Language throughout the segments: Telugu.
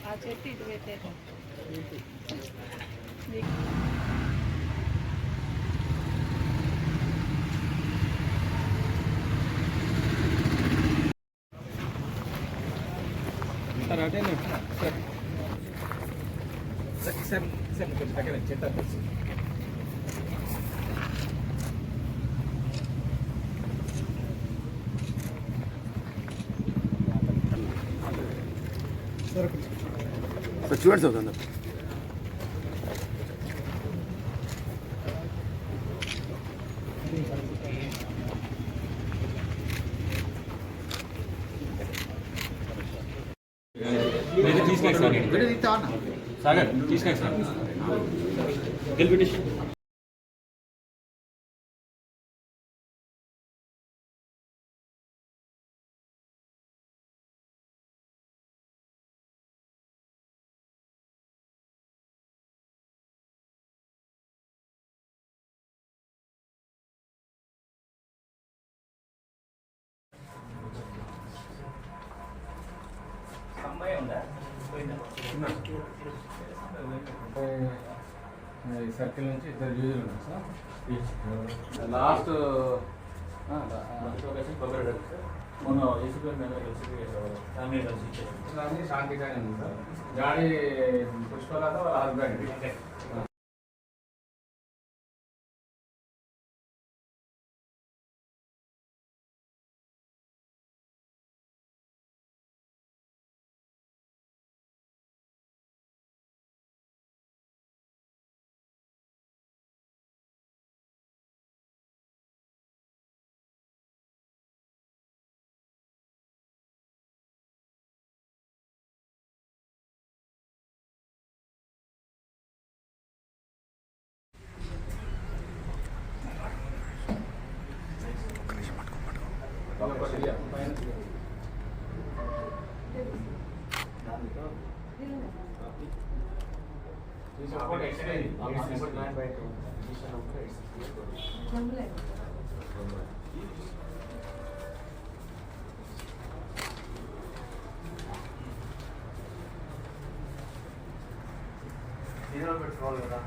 ఆ చెట్టు ఇటు పెట్టేది సార్ అటే సార్ సార్ సార్ కొంచెం దగ్గర చెప్తారు సార్ చూడండి సార్ అందరు సాగర్ తీసుకెళ్ళి సార్ గెలిపిటిష్ సర్కిల్ నుంచి ఇద్దరు యూజర్లు ఉన్నారు సార్ లాస్ట్ మొన్న ఏసీపీ శాంతిగానే ఉంది సార్ గాడి పుష్పలత వాళ్ళ హస్బెండ్ పెట్టుకోవాలి కదా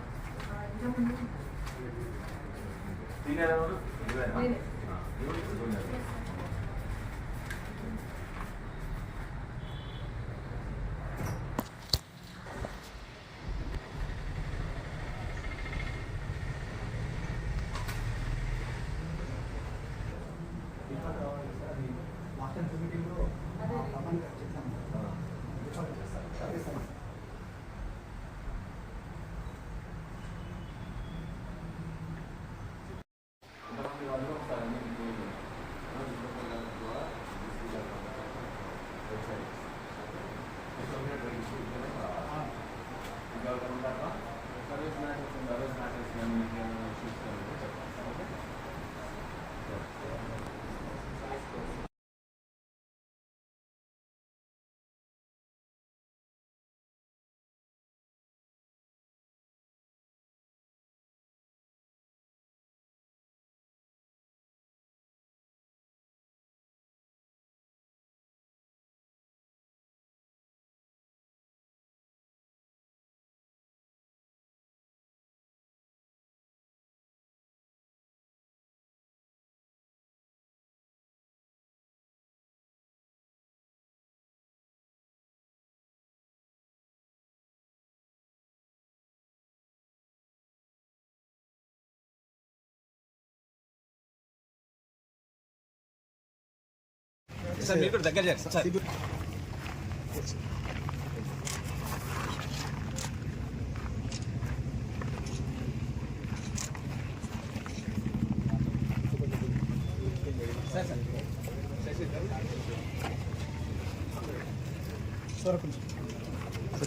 సార్ మీరు కూడా దగ్గర చేయండి సార్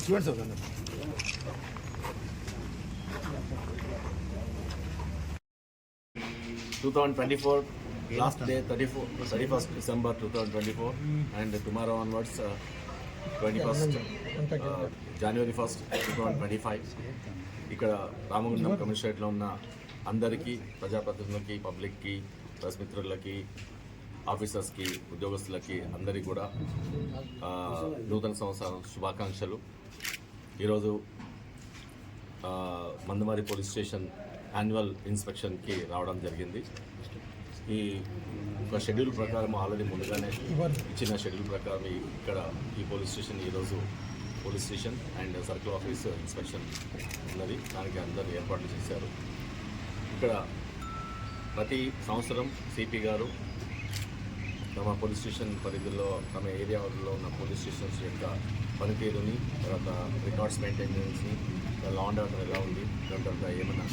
చూడండి sir 2024 last day 31st December 2024 and tomorrow onwards 21st January 1st 2025 ఇక్కడ రామగుండం కమిషనరేట్లో ఉన్న అందరికీ ప్రజాప్రతినిధులకి పబ్లిక్కి ప్రెస్ మిత్రులకి ఆఫీసర్స్కి, ఉద్యోగస్తులకి అందరికీ కూడా నూతన సంవత్సరం శుభాకాంక్షలు. ఈరోజు మందమారి పోలీస్ స్టేషన్ యాన్యువల్ ఇన్స్పెక్షన్కి రావడం జరిగింది. ఈ ఒక షెడ్యూల్ ప్రకారం ఆల్రెడీ ముందుగానే ఇచ్చిన షెడ్యూల్ ప్రకారం ఇక్కడ ఈ పోలీస్ స్టేషన్ ఈరోజు police station and circle office inspection ఉన్నది. దానికి అందరూ ఏర్పాట్లు చేశారు. ఇక్కడ ప్రతి సంవత్సరం సిపి గారు తమ పోలీస్ స్టేషన్ పరిధిలో తమ ఏరియాలో ఉన్న పోలీస్ స్టేషన్స్ యొక్క పనితీరుని, తర్వాత రికార్డ్స్ మెయింటెనెన్స్ని, లా అండ్ ఆర్డర్ ఎలా ఉంది, తర్వాత ఏమైనా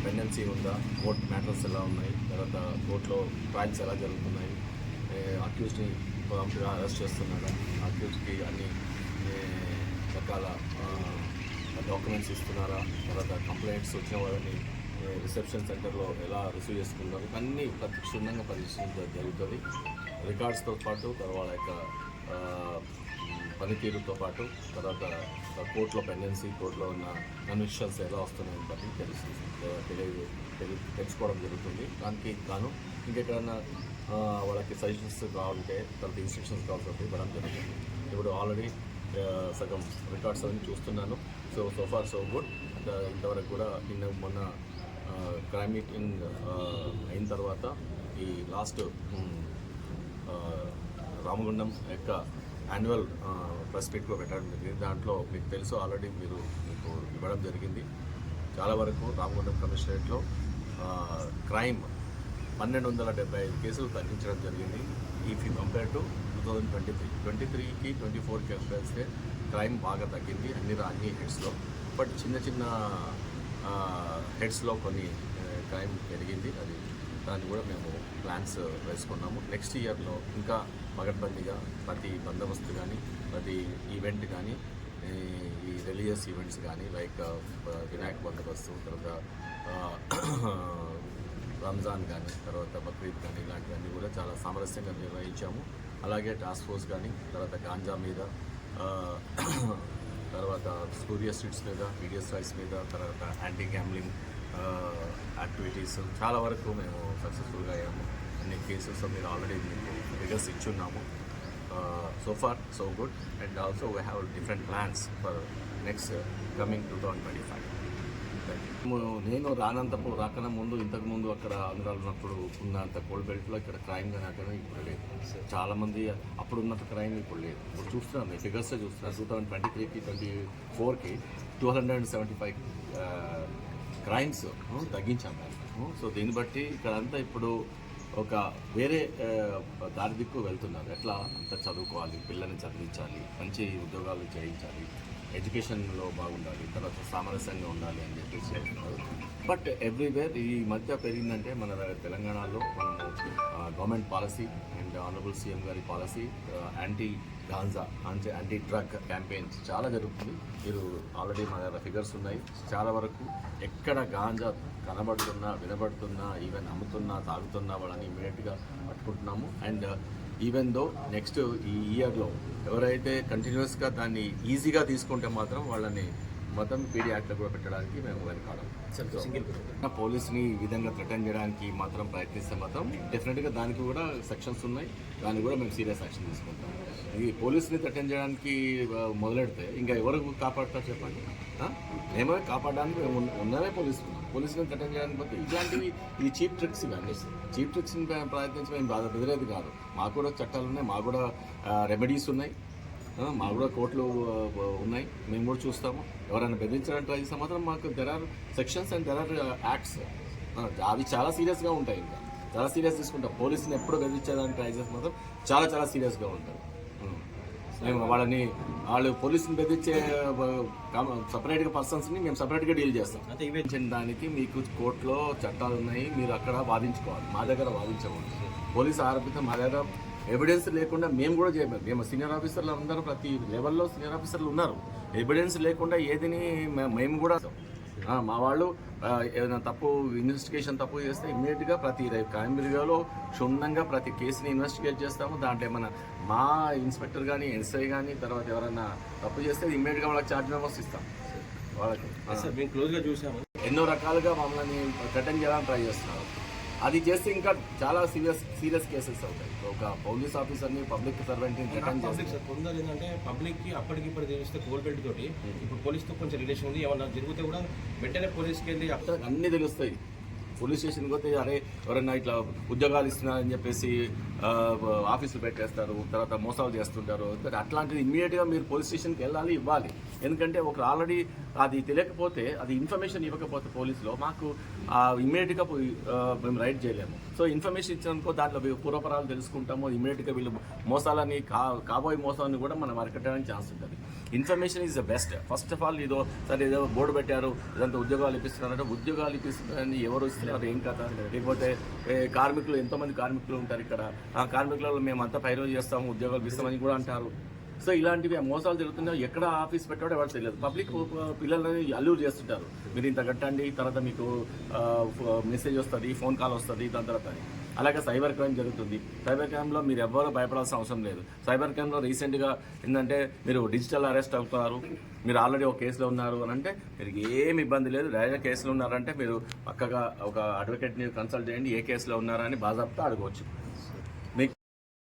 పెండెన్సీ ఉందా, కోర్ట్ మ్యాటర్స్ ఎలా ఉన్నాయి, తర్వాత కోర్టులో ట్రయల్స్ ఎలా జరుగుతున్నాయి, అక్యూజ్ని ప్రాంప్ట్గా అరెస్ట్ చేస్తున్నారా, అక్యూజ్కి అన్ని రకాల డాక్యుమెంట్స్ ఇస్తున్నారా, తర్వాత కంప్లైంట్స్ వచ్చిన వాళ్ళని రిసెప్షన్ సెంటర్లో ఎలా రిసీవ్ చేసుకున్నారు, అన్నీ క్షుణ్ణంగా పరిశీలించడం జరుగుతుంది. రికార్డ్స్తో పాటు వాళ్ళ యొక్క పనితీరుతో పాటు తర్వాత కోర్టులో పెండెన్సీ, కోర్టులో ఉన్న కన్విక్షన్స్ ఎలా వస్తున్నాయని బట్టి తెలుసుకోవడం జరుగుతుంది. దానికి గాను ఇంకెక్కడన్నా వాళ్ళకి సజెషన్స్ కావాలంటే, తర్వాత ఇన్స్ట్రక్షన్స్ కావాల్సి ఇవ్వడం జరుగుతుంది. ఇప్పుడు ఆల్రెడీ సగం రికార్డ్స్ అవన్నీ చూస్తున్నాను. So far so good. ఇంతవరకు కూడా మొన్న క్రైమ్ మీటింగ్ అయిన తర్వాత ఈ లాస్ట్ రామగుండం యొక్క యాన్యువల్ ప్రెస్ మీట్ కూడా పెట్టడం జరిగింది. దాంట్లో మీకు తెలుసు ఆల్రెడీ మీకు ఇవ్వడం జరిగింది. చాలా వరకు రామగుండం కమిషనరేట్లో క్రైమ్ 1275 కేసులు తగ్గించడం జరిగింది. ఇఫ్ యూ కంపేర్ టు 2023కి 24కి కంపేర్ చేస్తే క్రైమ్ బాగా తగ్గింది అన్ని హెడ్స్లో. బట్ చిన్న హెడ్స్లో కొన్ని క్రైమ్ పెరిగింది. దాన్ని కూడా మేము ప్లాన్స్ వేసుకున్నాము. నెక్స్ట్ ఇయర్లో ఇంకా పగడ్బందీగా ప్రతి బందోబస్తు కానీ, ప్రతి ఈవెంట్ కానీ, ఈ రిలీజియస్ ఈవెంట్స్ కానీ లైక్ వినాయక బందోబస్తు, తర్వాత రంజాన్ కానీ, తర్వాత బక్రీద్ కానీ, ఇలాంటివన్నీ కూడా చాలా సామరస్యంగా నిర్వహించాము. అలాగే టాస్క్ ఫోర్స్ కానీ, తర్వాత గాంజా మీద, తర్వాత స్పూరియస్ స్ట్రీట్స్ మీద, పీడియస్ రైస్ మీద, తర్వాత యాంటీ గ్యాంబ్లింగ్ యాక్టివిటీస్ చాలా వరకు మేము సక్సెస్ఫుల్గా అయ్యాము. అన్ని కేసెస్ మీరు ఆల్రెడీ మీకు ఫిగర్స్ ఇచ్చున్నాము. So far so good. And also we have different plans for next coming 2025. నేను రాకన ముందు ఇంతకుముందు అక్కడ ఆంధ్రాలో ఉన్నప్పుడు ఉన్నంత కోల్డ్ బెల్ట్లో ఇక్కడ క్రైమ్ కానీ అక్కడ ఇప్పుడు లేదు. చాలామంది అప్పుడు ఉన్నంత క్రైమ్ ఇప్పుడు లేదు. ఇప్పుడు చూస్తున్నాను, ఫిగర్స్ చూస్తున్నాను. 2023కి 24కి 275 క్రైమ్స్ తగ్గించాం. సో దీన్ని బట్టి ఇక్కడంతా ఇప్పుడు ఒక వేరే దారి దిక్కు వెళ్తున్నారు. ఎట్లా అంతా చదువుకోవాలి, పిల్లల్ని చదివించాలి, మంచి ఉద్యోగాలు చేయించాలి, ఎడ్యుకేషన్లో బాగుండాలి, తర్వాత సామరస్యంగా ఉండాలి అని చెప్పేసి. బట్ ఎవ్రీవేర్ ఈ మధ్య పెరిగిందంటే మన తెలంగాణలో మనము government policy and honourable CM గారి పాలసీ యాంటీ గాంజా అంటే యాంటీ డ్రగ్ క్యాంపెయిన్స్ చాలా జరుగుతుంది. మీరు ఆల్రెడీ మన దగ్గర ఫిగర్స్ ఉన్నాయి. చాలా వరకు ఎక్కడ గాంజా కనబడుతున్నా, వినబడుతున్నా, ఈవెన్ అమ్ముతున్నా, తాగుతున్నా వాళ్ళని ఇమీడియట్గా పట్టుకుంటున్నాము. అండ్ ఈవెన్ దో నెక్స్ట్ ఈ ఇయర్లో ఎవరైతే కంటిన్యూస్గా దాన్ని ఈజీగా తీసుకుంటే మాత్రం వాళ్ళని మొత్తం పీడీ యాక్ట్లో కూడా పెట్టడానికి మేము వెనకాడం. పోలీస్ని ఈ విధంగా థ్రెటన్ చేయడానికి మాత్రం ప్రయత్నిస్తే మాత్రం డెఫినెట్గా దానికి కూడా సెక్షన్స్ ఉన్నాయి. దాన్ని కూడా మేము సీరియస్ యాక్షన్ తీసుకుంటాం. ఈ పోలీస్ని థ్రెటన్ చేయడానికి మొదలెడితే ఇంకా ఎవరు కాపాడుతారు చెప్పండి? మేమే కాపాడడానికి మేము ఉన్నదే పోలీసుని థ్రెటన్ చేయడానికి పోతే ఇట్లాంటివి ఈ చీప్ ట్రిక్స్ ఇవన్నీ చీప్ ట్రిక్స్ని ప్రయత్నించి మేము బాధ బెదిరేది కాదు. మాకు కూడా చట్టాలు ఉన్నాయి, మాకు కూడా రెమెడీస్ ఉన్నాయి, మాకు కూడా కోర్టులు ఉన్నాయి. మేము కూడా చూస్తాము. ఎవరైనా బెదిరించడానికి ట్రై చేస్తే మాత్రం మాకు there are sections and there are acts. అవి చాలా సీరియస్గా ఉంటాయి. ఇంకా చాలా సీరియస్ తీసుకుంటాం. పోలీసుని ఎప్పుడు బెదిరించేదానికి ట్రై చేస్తే మాత్రం చాలా సీరియస్గా ఉంటారు. మేము వాళ్ళు పోలీసుని బెదిరించే సపరేట్గా పర్సన్స్ని మేము సపరేట్గా డీల్ చేస్తాం. అంటే ఈవెంట్ దానికి మీకు కోర్టులో చట్టాలు ఉన్నాయి, మీరు అక్కడ వాదించుకోవాలి. మా దగ్గర వాదించకూడదు. పోలీసు ఆరోపితం మా దగ్గర ఎవిడెన్స్ లేకుండా మేము కూడా చేయము. మేము సీనియర్ ఆఫీసర్లు అందరూ ప్రతి లెవెల్లో సీనియర్ ఆఫీసర్లు ఉన్నారు. ఎవిడెన్స్ లేకుండా ఏదిని మేము కూడా మా వాళ్ళు ఏదైనా ఇన్వెస్టిగేషన్ తప్పు చేస్తే ఇమ్మీడియట్గా ప్రతి క్రైమ్ బ్యూరోలో క్షుణ్ణంగా ప్రతి కేసుని ఇన్వెస్టిగేట్ చేస్తాము. దాంట్లో ఏమైనా మా ఇన్స్పెక్టర్ కానీ, ఎస్ఐ కానీ, తర్వాత ఎవరైనా తప్పు చేస్తే ఇమ్మీడియట్గా వాళ్ళకి ఛార్జ్ మెమోస్ ఇస్తాం. వాళ్ళకి మేము క్లోజ్గా చూసాము. ఎన్నో రకాలుగా మమ్మల్ని థ్రెటన్ చేయడానికి ట్రై చేస్తున్నారు. అది చేస్తే ఇంకా చాలా సీరియస్ కేసెస్ అవుతాయి. ఒక పోలీస్ ఆఫీసర్ని పబ్లిక్ సర్వెంట్ని రిటర్న్ చేస్తే సార్ కొందరు ఏంటంటే పబ్లిక్కి అప్పటికిప్పుడు తెలిస్తే కోల్ బెల్ట్ తోటి ఇప్పుడు పోలీస్తో కొంచెం రిలేషన్ ఉంది, ఏమన్నా జరిగితే కూడా వెంటనే పోలీస్కి వెళ్ళి అన్నీ తెలుస్తాయి. పోలీస్ స్టేషన్కి పోతే అరే ఎవరైనా ఇట్లా ఉద్యోగాలు ఇస్తున్నారని చెప్పేసి ఆఫీసులు పెట్టేస్తారు, తర్వాత మోసాలు చేస్తుంటారు. అట్లాంటిది ఇమ్మీడియట్గా మీరు పోలీస్ స్టేషన్కి వెళ్ళాలి, ఇవ్వాలి. ఎందుకంటే ఒక ఆల్రెడీ అది తెలియకపోతే, అది ఇన్ఫర్మేషన్ ఇవ్వకపోతే పోలీసులో మాకు ఇమ్మీడియట్గా మేము రైడ్ చేయలేము. సో ఇన్ఫర్మేషన్ ఇచ్చినందుకో దాంట్లో పూర్వపరాలు తెలుసుకుంటాము, ఇమ్మీడియట్గా వీళ్ళు మోసాలని కాబోయే మోసాలని కూడా మనం అరికట్టడానికి ఛాన్స్ ఉంటుంది. Information is the best. First of all సరే ఏదో బోర్డు పెట్టారు, ఇదంతా ఉద్యోగాలు ఇప్పిస్తున్నారంటే ఉద్యోగాలు ఇప్పిస్తున్నారని ఎవరు ఇస్తున్నారు, ఏం కథ? లేకపోతే కార్మికులు, ఎంతోమంది కార్మికులు ఉంటారు ఇక్కడ, ఆ కార్మికులలో మేము అంతా పైరోజు చేస్తాము, ఉద్యోగాలు ఇస్తామని కూడా అంటారు. సో ఇలాంటివి మోసాలు జరుగుతున్నాయి. ఎక్కడ ఆఫీస్ పెట్టాడో ఎవరు తెలియదు. పబ్లిక్ పిల్లలని అల్లూరు చేస్తుంటారు, మీరు ఇంత కట్టండి, తర్వాత మీకు మెసేజ్ వస్తుంది, ఫోన్ కాల్ వస్తుంది, దాని తర్వాత అని. అలాగే సైబర్ క్రైమ్ జరుగుతుంది. సైబర్ క్రైమ్లో మీరు ఎవ్వరూ భయపడాల్సిన అవసరం లేదు. సైబర్ క్రైమ్లో రీసెంట్గా ఏంటంటే మీరు డిజిటల్ అరెస్ట్ అవుతున్నారు, మీరు ఆల్రెడీ ఒక కేసులో ఉన్నారు అని అంటే మీరు ఏమి ఇబ్బంది లేదు. డైరెక్ట్ కేసులో ఉన్నారంటే మీరు పక్కగా ఒక అడ్వకేట్ని కన్సల్ట్ చేయండి, ఏ కేసులో ఉన్నారని బాజాబ్తా అడగవచ్చు.